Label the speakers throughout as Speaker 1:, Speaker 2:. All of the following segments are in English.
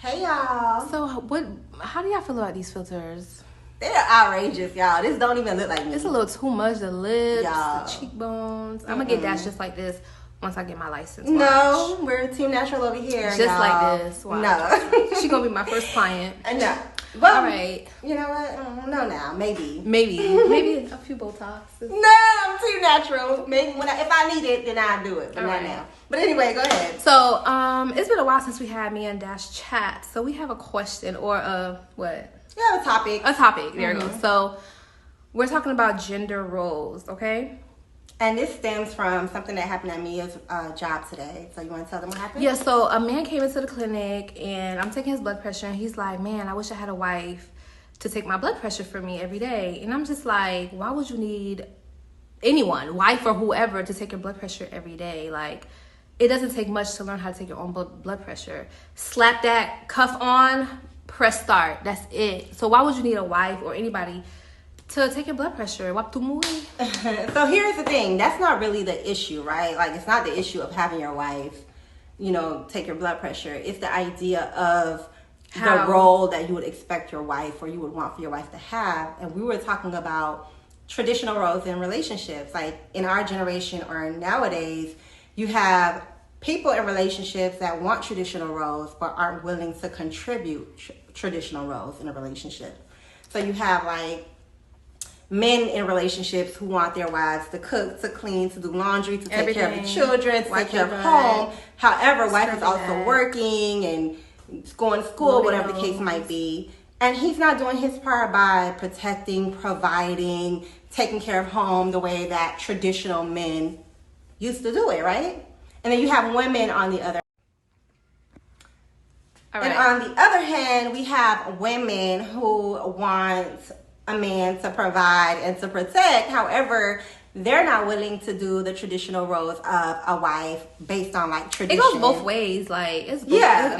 Speaker 1: Hey y'all.
Speaker 2: So how do y'all feel about these filters?
Speaker 1: They're outrageous, y'all. This don't even look like me.
Speaker 2: It's a little too much. The lips,
Speaker 1: Y'all.
Speaker 2: the cheekbones. I'm gonna get dashed just like this once I get my license.
Speaker 1: No, we're Team Natural over here.
Speaker 2: Just
Speaker 1: y'all.
Speaker 2: like this. Watch.
Speaker 1: No.
Speaker 2: She gonna be my first client.
Speaker 1: No. Well,
Speaker 2: All right.
Speaker 1: You know what? No, now maybe.
Speaker 2: Maybe a few Botox.
Speaker 1: No, I'm Team Natural. Maybe if I need it, then I'll do it. But
Speaker 2: All
Speaker 1: not
Speaker 2: right.
Speaker 1: now. But anyway, go ahead.
Speaker 2: So it's been a while since we had me and Dash chat. So we have a question or a what?
Speaker 1: You have a topic.
Speaker 2: A topic. There we go. So we're talking about gender roles. Okay.
Speaker 1: And this stems from something that happened at Mia's job today. So you want to tell them what happened?
Speaker 2: Yeah, so a man came into the clinic and I'm taking his blood pressure and he's like, man, I wish I had a wife to take my blood pressure for me every day. And I'm just like, why would you need anyone, wife or whoever, to take your blood pressure every day? Like, it doesn't take much to learn how to take your own blood pressure. Slap that cuff on, press start. That's it. So why would you need a wife or anybody to take your blood pressure?
Speaker 1: So here's the thing. That's not really the issue, right? Like, it's not the issue of having your wife, take your blood pressure. It's the idea of the role that you would expect your wife or you would want for your wife to have. And we were talking about traditional roles in relationships. Like, in our generation or nowadays, you have people in relationships that want traditional roles but aren't willing to contribute traditional roles in a relationship. So you have, like, men in relationships who want their wives to cook, to clean, to do laundry, to take care of the children, to take care of home. However, wife is also working and going to school, whatever the case might be. And he's not doing his part by protecting, providing, taking care of home the way that traditional men used to do it, right? And then you have women on the other. And on the other hand, we have women who want a man to provide and to protect. However, they're not willing to do the traditional roles of a wife based on, like, tradition.
Speaker 2: It goes both ways. Like, it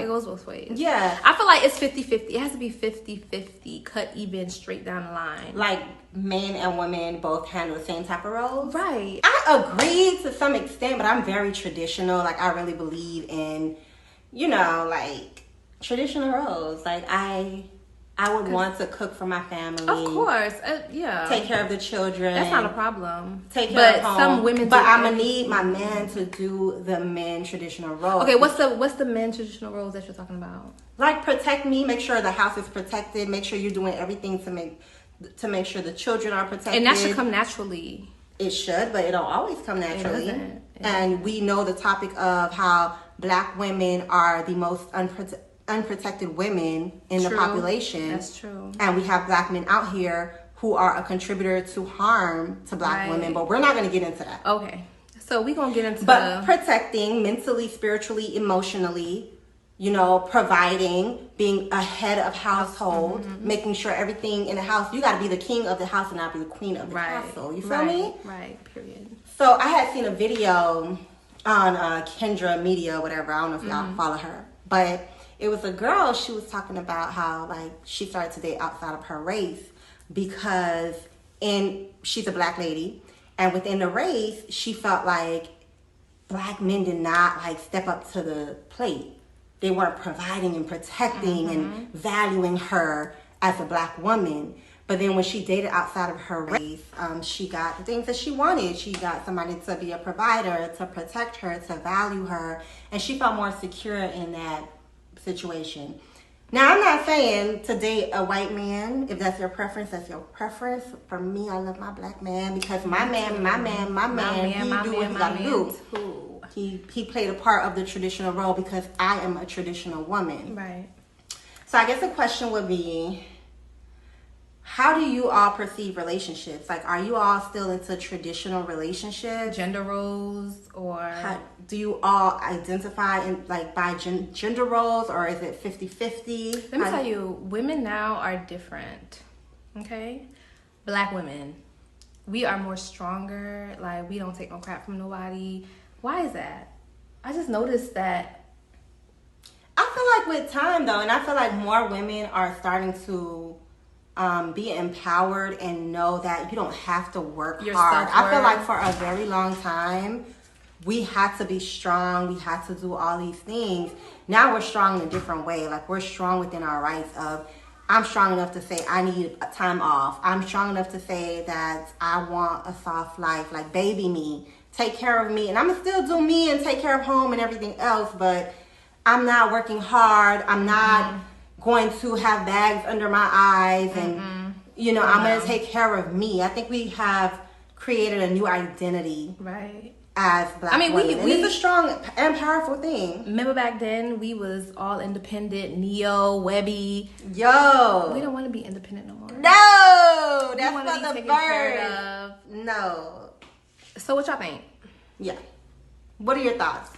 Speaker 2: goes both ways.
Speaker 1: Yeah.
Speaker 2: I feel like it's 50-50. It has to be 50-50, cut even, straight down the line.
Speaker 1: Like, men and women both handle the same type of roles.
Speaker 2: Right.
Speaker 1: I agree to some extent, but I'm very traditional. Like, I really believe in, like, traditional roles. Like, I would want to cook for my family.
Speaker 2: Of course, yeah.
Speaker 1: Take care of the children.
Speaker 2: That's not a problem.
Speaker 1: Take care of home.
Speaker 2: Some women.
Speaker 1: But I'm gonna need my man to do the men traditional roles.
Speaker 2: Okay, what's the men traditional roles that you're talking about?
Speaker 1: Like, protect me, make sure the house is protected, make sure you're doing everything to make sure the children are protected.
Speaker 2: And that should come naturally.
Speaker 1: It should, but it don't always come naturally.
Speaker 2: It doesn't.
Speaker 1: And we know the topic of how Black women are the most unprotected women in the population.
Speaker 2: That's true.
Speaker 1: And we have Black men out here who are a contributor to harm to Black women, but we're not going to get into that.
Speaker 2: Okay. So we're going to get into
Speaker 1: protecting mentally, spiritually, emotionally, providing, being a head of household, making sure everything in the house, you got to be the king of the house and not be the queen of the castle. You feel me?
Speaker 2: Right, period.
Speaker 1: So I had seen a video on Kendra Media, whatever. I don't know if y'all follow her, but it was a girl. She was talking about how, like, she started to date outside of her race because she's a Black lady, and within the race, she felt like Black men did not, like, step up to the plate. They weren't providing and protecting and valuing her as a Black woman. But then when she dated outside of her race, she got the things that she wanted. She got somebody to be a provider, to protect her, to value her, and she felt more secure in that situation. Now, I'm not saying to date a white man. If that's your preference, that's your preference. For me, I love my Black man because my man, he do what he gotta do. He played a part of the traditional role because I am a traditional woman.
Speaker 2: Right.
Speaker 1: So I guess the question would be, how do you all perceive relationships? Like, are you all still into traditional relationships?
Speaker 2: Gender roles, or
Speaker 1: do you all identify in, like, by gender roles, or is it 50-50?
Speaker 2: Let me tell you, women now are different. Okay? Black women, we are more stronger. Like, we don't take no crap from nobody. Why is that? I just noticed that.
Speaker 1: I feel like with time, though, and I feel like more women are starting to be empowered and know that you don't have to work hard. I feel like for a very long time, we had to be strong. We had to do all these things. Now we're strong in a different way. Like, we're strong within our rights of, I'm strong enough to say I need a time off. I'm strong enough to say that I want a soft life. Like, baby me, take care of me. And I'm going to still do me and take care of home and everything else. But I'm not working hard. I'm not going to have bags under my eyes. And, you know, I'm going to take care of me. I think we have created a new identity.
Speaker 2: Right.
Speaker 1: As Black women. And it's a strong and powerful thing.
Speaker 2: Remember back then, we was all independent, Neo, Webby.
Speaker 1: Yo.
Speaker 2: We don't want to be independent no more.
Speaker 1: No. That's
Speaker 2: not
Speaker 1: not the bird. No.
Speaker 2: So what y'all think?
Speaker 1: Yeah. What are your thoughts?